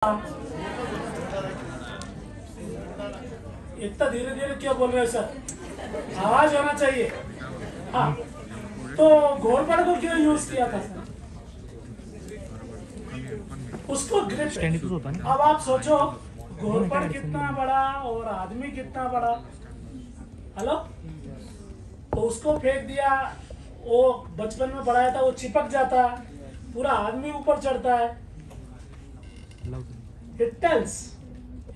इतना धीरे धीरे क्यों बोल रहे हैं सर? आवाज होना चाहिए। हाँ, तो घोरपड़ को क्यों यूज किया था सर? उसको ग्रिप। अब आप सोचो घोरपड़ कितना बड़ा और आदमी कितना बड़ा। हेलो, तो उसको फेंक दिया, वो बचपन में पढ़ाया था, वो चिपक जाता, पूरा आदमी ऊपर चढ़ता है। It tells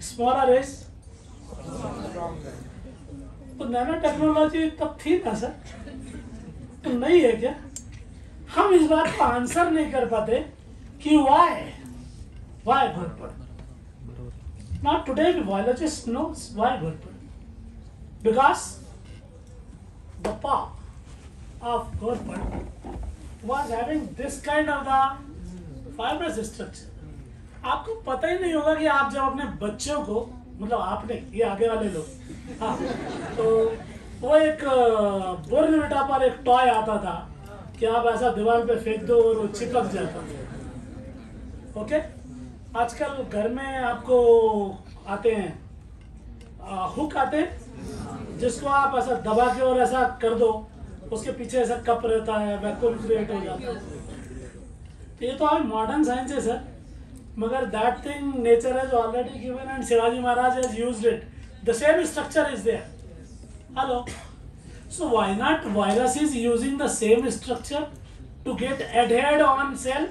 smaller is। तो नैनो टेक्नोलॉजी तब थी ना सर, तो नहीं है क्या? हम इस बात को आंसर नहीं कर पाते कि why Ghorpade. Not today the biologist knows why Ghorpade, because the paw of Ghorpade was having this kind of the fibrous structure। आपको पता ही नहीं होगा कि आप जब अपने बच्चों को, मतलब आपने, ये आगे वाले लोग, हाँ, तो वो एक बोर्नविटा पर एक टॉय आता था कि आप ऐसा दीवार पे फेंक दो और वो चिपक जाता। ओके, आजकल घर में आपको आते हैं हुक आते हैं, जिसको आप ऐसा दबा के और ऐसा कर दो, उसके पीछे ऐसा कप रहता है, वैक्यूम क्रिएट हो जाता है। तो ये तो अभी मॉडर्न साइंस है सर, मगर that thing nature has already given and Shivaji Maharaj has used it. The same structure is there. Hello. So why not virus is using the same structure to get adhered on cell?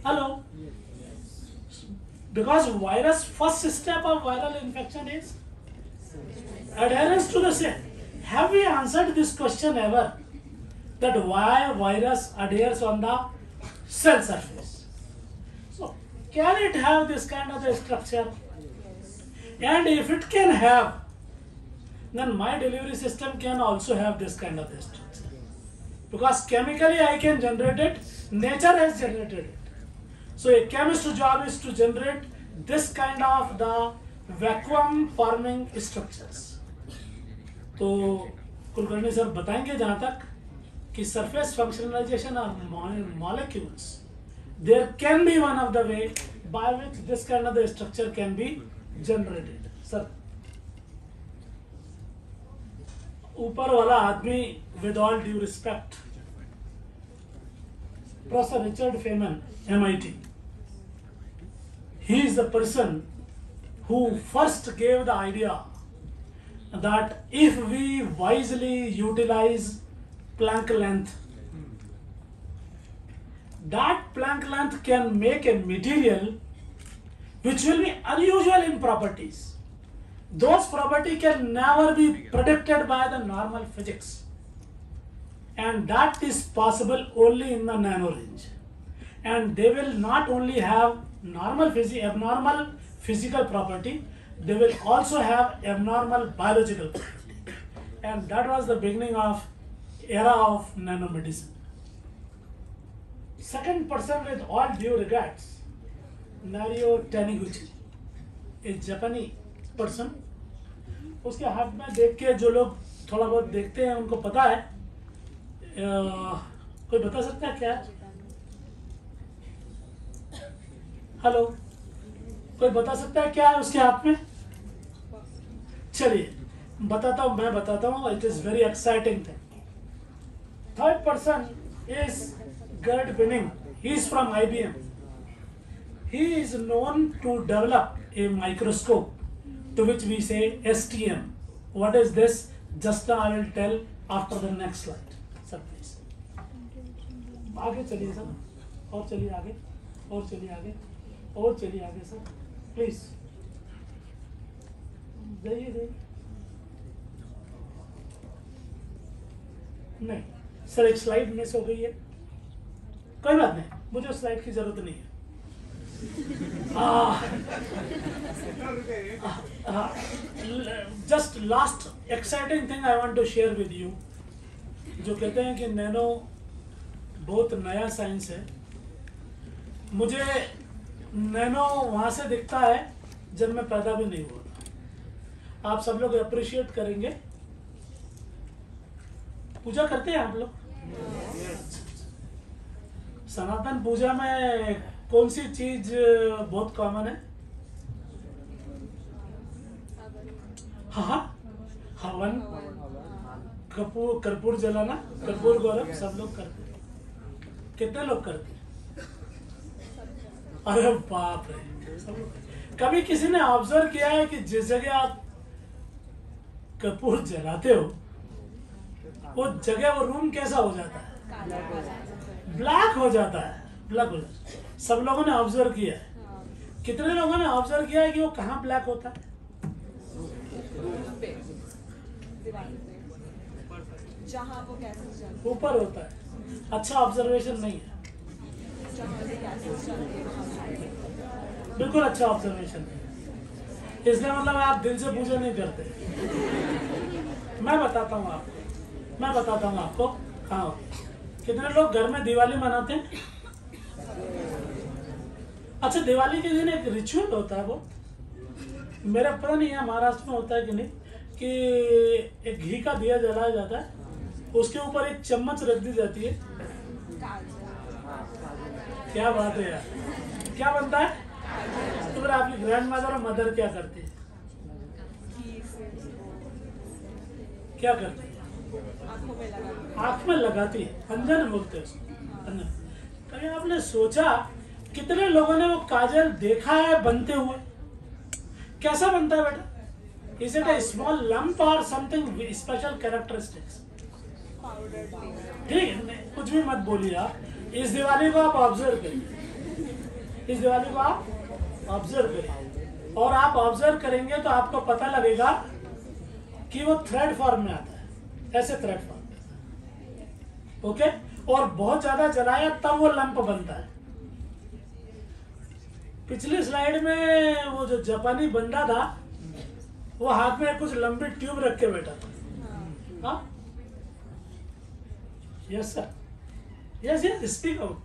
Hello. Because virus, first step of viral infection is adherence to the cell. Have we answered this question ever? That why virus adheres on the cell surface? Can it have this kind of a structure? And if it can have, then my delivery system can also have this kind of a structure. Because chemically I can generate it, nature has generated it. So a chemist's job is to generate this kind of the vacuum forming structures. तो Kulkarni sir बताएंगे जहाँ तक कि surface functionalization of molecules, there can be one of the way by which this kind of the structure can be generated. Sir, ऊपर वाला आदमी, with all due respect, Professor Richard Feynman, MIT, he is the person who first gave the idea that if we wisely utilize Planck length, that Planck length can make a material which will be unusual in properties. Those properties can never be predicted by the normal physics, and that is possible only in the nano range. And they will not only have abnormal physical property, they will also have abnormal biological property. And that was the beginning of era of nanomedicine. Second person, with all due regards, Nario Taniguchi, a Japanese person. उसके हाथ में देख के जो लोग थोड़ा बहुत देखते हैं उनको पता है। कोई बता सकता है क्या? हेलो, कोई बता सकता है क्या है उसके हाथ में? चलिए बताता हूँ, मैं बताता हूँ। It is very exciting thing. Third person is Gerd Binning. He is from IBM. He is known to develop a microscope to which we say STM. What is this? Just now I will tell after the next slide. Sir, please. आगे चलिए sir, और चलिए आगे, और चलिए आगे, और चलिए आगे सर, प्लीज जाइए। नहीं सर, एक स्लाइड मिस हो गई है। कोई बात नहीं, मुझे उस स्लाइड की जरूरत नहीं है। Just last exciting thing I want to share with you. जो कहते हैं कि नैनो बहुत नया साइंस है, मुझे नैनो वहां से दिखता है जब मैं पैदा भी नहीं हुआ। आप सब लोग अप्रिशिएट करेंगे। पूजा करते हैं आप लोग? सनातन पूजा में कौन सी चीज बहुत कॉमन है? हाँ, हवन, कपूर, कर्पूर जलाना, कर्पूर गौरव सब लोग करते हैं। कितने लोग करते हैं? अरे बाप रे, सब लोग। कभी किसी ने ऑब्जर्व किया है कि जिस जगह आप कपूर जलाते हो वो जगह, वो रूम कैसा हो जाता है? ब्लैक हो जाता है, ब्लैक हो जाता है। सब लोगों ने ऑब्जर्व किया है। कितने लोगों ने ऑब्जर्व किया है कि वो कहाँ ब्लैक होता है? जहाँ वो गैसेस जलती है। ऊपर होता है। अच्छा ऑब्जर्वेशन नहीं है, जहाँ से गैसेस जलती है। बिल्कुल अच्छा ऑब्जर्वेशन नहीं है। इसलिए मतलब आप दिल से पूजा नहीं करते। मैं बताता हूँ आपको हाँ। कितने लोग घर में दिवाली मनाते हैं? अच्छा, दिवाली के दिन एक रिचुअल होता है, वो मेरा पता नहीं है महाराष्ट्र में होता है कि नहीं, कि एक घी का दिया जलाया जाता है, उसके ऊपर एक चम्मच रख दी जाती है। क्या बात है यार, क्या बनता है? तो फिर आपकी ग्रैंड मदर और मदर क्या करती है? क्या करती है? आँख में लगाती है, अंजन बोलते हैं उसको, अंजन। कभी आपने सोचा कितने लोगों ने वो काजल देखा है बनते हुए? कैसा बनता है बेटा? Is it a small lump or something special characteristics? ठीक है, कुछ भी मत बोलिए आप। इस दिवाली को आप ऑब्जर्व करिए, इस दिवाली को आप ऑब्जर्व करिए, और आप ऑब्जर्व करेंगे तो आपको पता लगेगा कि वो थ्रेड फॉर्म में आता है, ऐसे थ्रेड फॉर्म में। ओके, और बहुत ज्यादा जलाया तब वो लंप बनता है। पिछली स्लाइड में वो जो जापानी बंदा था, वो हाथ में कुछ लंबी ट्यूब रख के बैठा था। हाँ, yes sir, yes yes, speak out,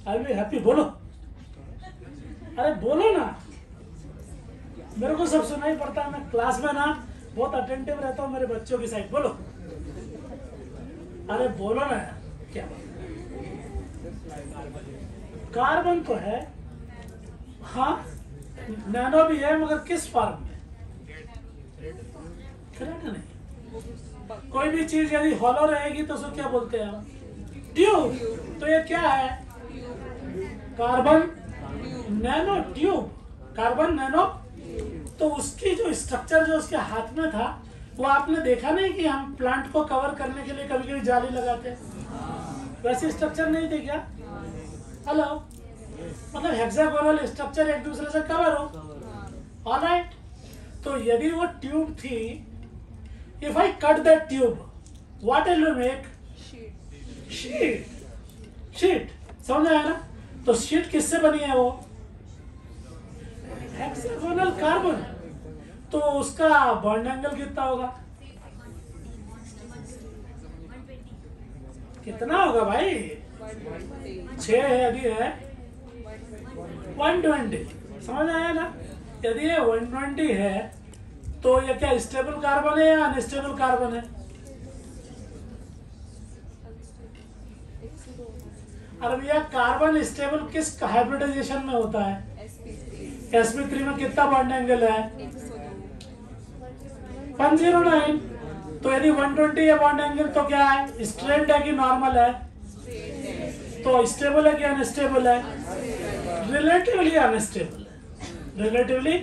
I will be happy. बोलो, अरे बोलो ना, मेरे को सब सुनाई पड़ता है। मैं क्लास में ना बहुत अटेंटिव रहता हूँ मेरे बच्चों की साइड। बोलो, अरे बोलो ना यार, क्या बात? कार्बन तो है, हाँ, नैनो भी है, मगर किस फॉर्म में? नहीं। कोई भी चीज यदि हॉलो रहेगी तो उसको क्या बोलते हैं? ट्यूब। तो ये क्या है? Carbon nano tube, carbon nano. तो उसकी जो स्ट्रक्चर जो उसके हाथ में था, वो आपने देखा नहीं कि हम प्लांट को कवर करने के लिए कभी कभी जाली लगाते हैं? वैसे स्ट्रक्चर नहीं थे क्या? हेलो, मतलब हेक्सागोनल स्ट्रक्चर एक दूसरे से कवर हो। ऑलराइट, तो यदि वो ट्यूब थी, if I cut that tube, what will you make? Sheet. समझ आया ना? तो शीट किससे बनी है? वो हेक्सागोनल कार्बन। तो उसका बॉन्ड एंगल कितना होगा? कितना होगा भाई? 6 है, अभी है 120। समझ आया ना? यदि ये 120 है तो ये क्या स्टेबल कार्बन है या अनस्टेबल कार्बन है? अरे भैया, कार्बन स्टेबल किस हाइब्रिडाइजेशन में होता है? sp3 में कितना बॉन्ड एंगल है? 109। तो यदि 120 है बॉन्ड एंगल तो क्या है? स्ट्रेट है कि नॉर्मल है? तो स्टेबल है कि अनस्टेबल है? रिलेटिवली अनस्टेबल है, रिलेटिवली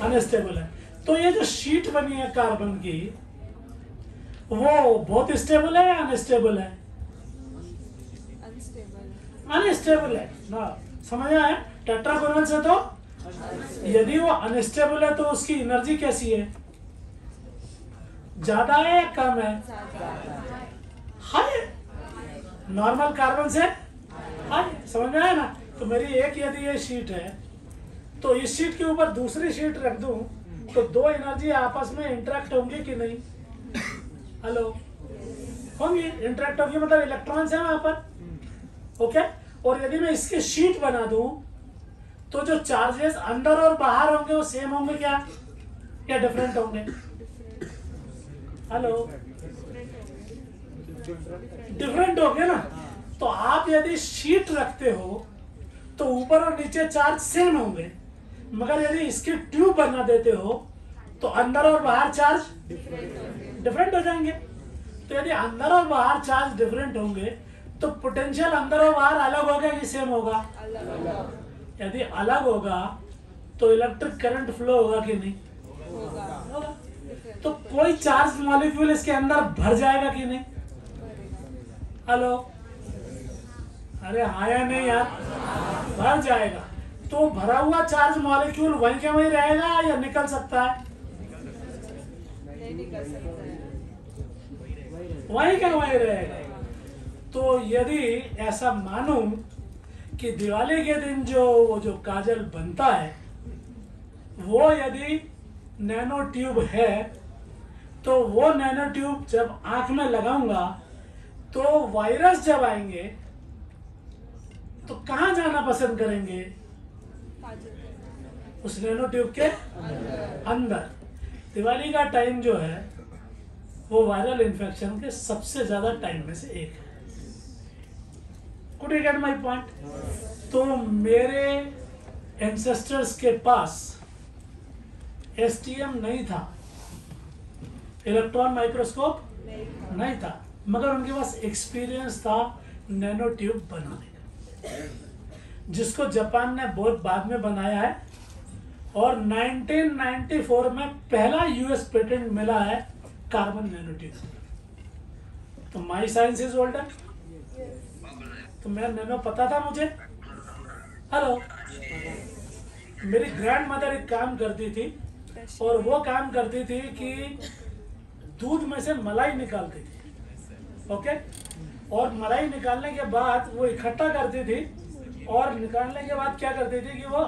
अनस्टेबल है। तो ये जो शीट बनी है कार्बन की, वो बहुत स्टेबल है या अनस्टेबल है? अनस्टेबल है ना। समझ आया? टेट्रागोनल से तो यदि वो अनस्टेबल है तो उसकी एनर्जी कैसी है? ज्यादा है या कम है? हाई। नॉर्मल कार्बन से हाई। समझ में आया ना? तो मेरी एक यदि ये शीट है, तो इस शीट के ऊपर दूसरी शीट रख दूं तो दो एनर्जी आपस में इंटरेक्ट होंगी कि नहीं? हेलो, होंगी। इंटरेक्ट होगी मतलब इलेक्ट्रॉन्स है वहां पर। ओके, और यदि मैं इसकी शीट बना दूं तो जो चार्जेस अंदर और बाहर होंगे वो सेम होंगे क्या, या डिफरेंट होंगे? हेलो, डिफरेंट होंगे ना। तो आप यदि शीट रखते हो तो ऊपर और नीचे चार्ज सेम होंगे, मगर यदि इसकी ट्यूब बना देते हो तो अंदर और बाहर चार्ज डिफरेंट हो जाएंगे। तो यदि अंदर और बाहर चार्ज डिफरेंट होंगे तो पोटेंशियल अंदर और बाहर अलग होगा कि सेम होगा? यदि अलग होगा तो इलेक्ट्रिक करंट फ्लो होगा कि नहीं? होगा। तो कोई चार्ज मॉलिक्यूल इसके अंदर भर जाएगा कि नहीं? हेलो, अरे हाँ या नहीं यार? भर जाएगा। तो भरा हुआ चार्ज मॉलिक्यूल वहीं के वहीं रहेगा या निकल सकता है? नहीं निकल सकता है, वहीं के वहीं रहेगा। तो यदि ऐसा मानूं कि दिवाली के दिन जो काजल बनता है वो यदि नैनो ट्यूब है, तो वो नैनो ट्यूब जब आंख में लगाऊंगा तो वायरस जब आएंगे तो कहाँ जाना पसंद करेंगे? काजल उस नैनो ट्यूब के अंदर। दिवाली का टाइम जो है वो वायरल इन्फेक्शन के सबसे ज्यादा टाइम में से एक है। Could you get my point? तो मेरे एंसेस्टर्स के पास STM नहीं था, इलेक्ट्रॉन माइक्रोस्कोप नहीं था, मगर उनके पास एक्सपीरियंस था नैनो ट्यूब बनाने का, जिसको जापान ने बहुत बाद में बनाया है और 1994 में पहला US पेटेंट मिला है कार्बन नैनो ट्यूब। तो माई साइंस इज ओल्डर। तो मेरा नैनो पता था मुझे। हेलो, मेरी ग्रैंड मदर एक काम करती थी और वो काम करती थी कि दूध में से मलाई निकालती थी, ओके, और मलाई निकालने के बाद वो इकट्ठा करती थी और निकालने के बाद क्या करती थी कि वो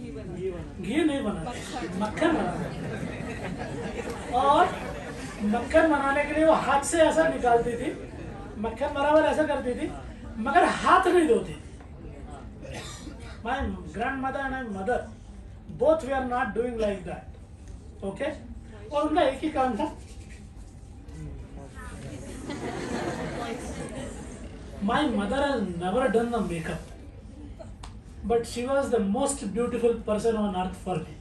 घी नहीं बनाती, मक्खन बनाती। और मक्खन बनाने के लिए वो हाथ से ऐसा निकालती थी, मक्खन बराबर ऐसा करती थी, मगर हाथ नहीं धोती। My grandmother and my mother both we are not doing like that, okay. और उनका एक ही काम था, my mother has never done the makeup, but she was the most beautiful person on earth for me.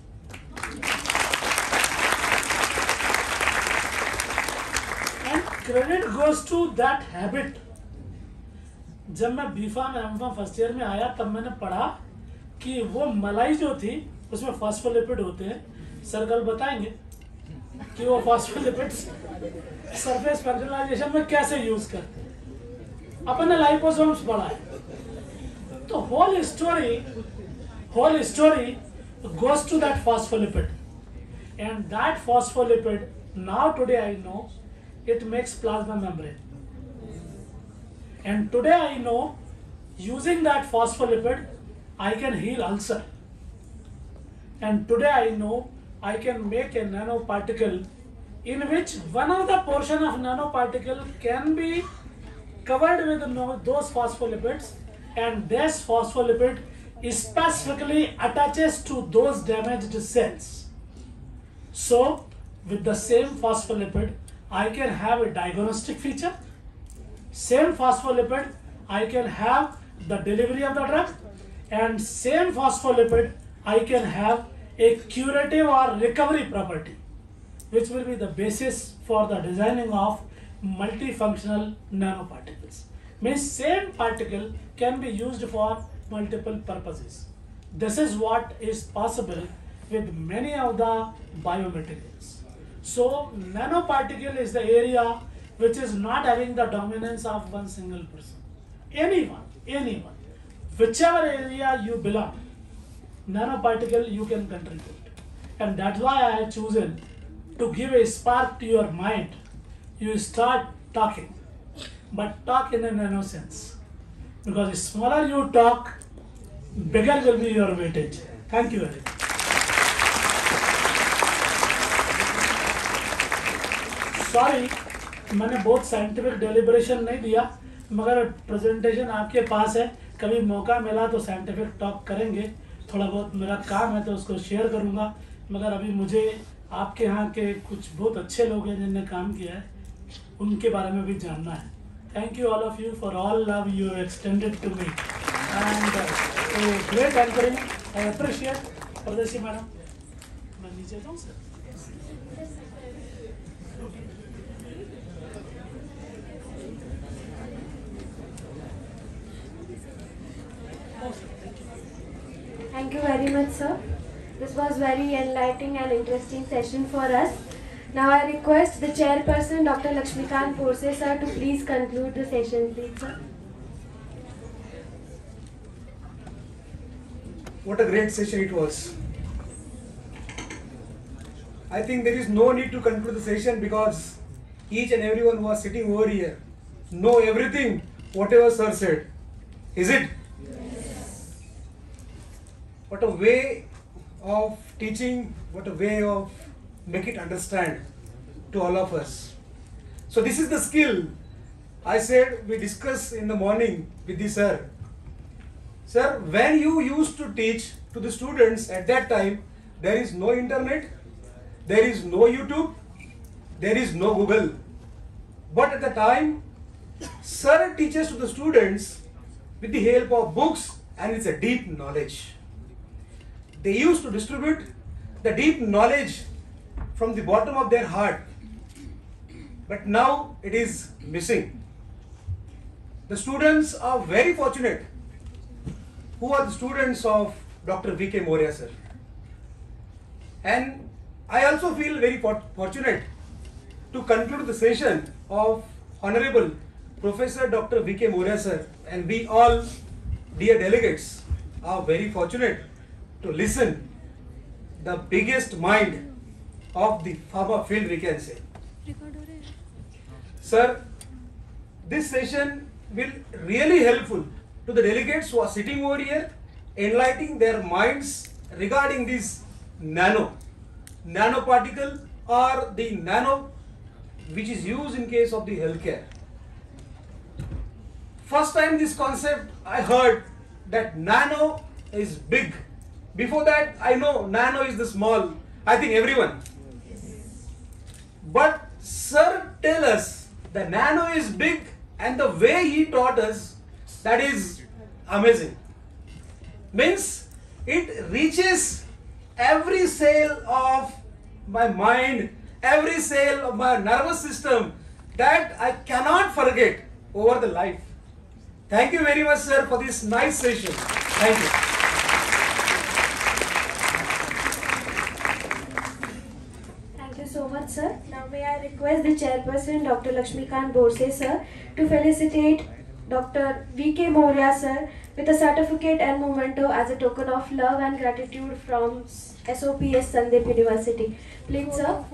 And credit goes to that habit. जब मैं B.Pharm M.Pharm first year में आया तब मैंने पढ़ा कि वो मलाई जो थी उसमें फॉस्फोलिपिड होते हैं। सर कल बताएंगे कि वो फॉस्फोलिपिड्स सरफेस फर्टिलाइजेशन में कैसे यूज करते हैं। अपन ने लाइपोसोम्स पढ़ा है। तो whole story goes to that phospholipid, and that phospholipid now today I know it makes plasma membrane, and today I know using that phospholipid I can heal ulcer, and today I know I can make a nanoparticle in which one of the portion of nanoparticle can be covered with those phospholipids, and this phospholipid specifically attaches to those damaged cells. So with the same phospholipid I can have a diagnostic feature, same phospholipid I can have the delivery of the drug, and same phospholipid I can have a curative or recovery property, which will be the basis for the designing of multifunctional nanoparticles. Means same particle can be used for multiple purposes. This is what is possible with many of the biomaterials. So nanoparticle is the area which is not having the dominance of one single person. Anyone, whichever area you belong, nanoparticle you can contribute. And that's why I have chosen to give a spark to your mind. You start talking, but talk in a nano sense, because the smaller you talk, bigger will be your weightage. Thank you very much. Sorry, मैंने बहुत scientific deliberation नहीं दिया, मगर presentation आपके पास है, कभी मौका मिला तो साइंटिफिक टॉक करेंगे। थोड़ा बहुत मेरा काम है तो उसको शेयर करूंगा, मगर अभी मुझे आपके यहाँ के कुछ बहुत अच्छे लोग हैं जिनने काम किया है, उनके बारे में भी जानना है। Thank you all of you for all love you extended to me. And great anchoring. I appreciate Pradesi madam. मैं नीचे जाऊँ sir? Thank you very much, sir. This was very enlightening and interesting session for us. Now I request the chairperson, Dr. Lakshmikant Porse, sir, to please conclude the session, please, sir. What a great session it was. I think there is no need to conclude the session because each and everyone who was sitting over here know everything whatever sir said. Is it? Yes. What a way of teaching, what a way of make it understand to all of us. So this is the skill I said we discussed in the morning with the sir. Sir, when you used to teach to the students at that time, there is no internet, there is no YouTube, there is no Google. But at the time, sir teaches to the students with the help of books and it's a deep knowledge. They used to distribute the deep knowledge from the bottom of their heart. But now it is missing. The students are very fortunate who are the students of Dr. V.K. Moria sir. And I also feel very fortunate to conclude the session of Honorable Professor Dr. V.K. Moria sir, and we all dear delegates are very fortunate to listen the biggest mind of the pharma field, we can say. Sir, this session will really helpful to the delegates who are sitting over here, enlightening their minds regarding this nanoparticle or the nano which is used in case of the healthcare. First time this concept I heard that nano is big. Before that I know nano is the small, I think everyone. But sir tell us the nano is big and the way he taught us, that is amazing. Means it reaches every cell of my mind, every cell of my nervous system that I cannot forget over the life. Thank you very much sir for this nice session. Thank you. Thank you so much, sir. Now may I request the chairperson, Dr. Lakshmikant Borse, sir, to felicitate Dr. V.K. Moria, sir, with a certificate and memento as a token of love and gratitude from SOPS Sandip University. Please, sir.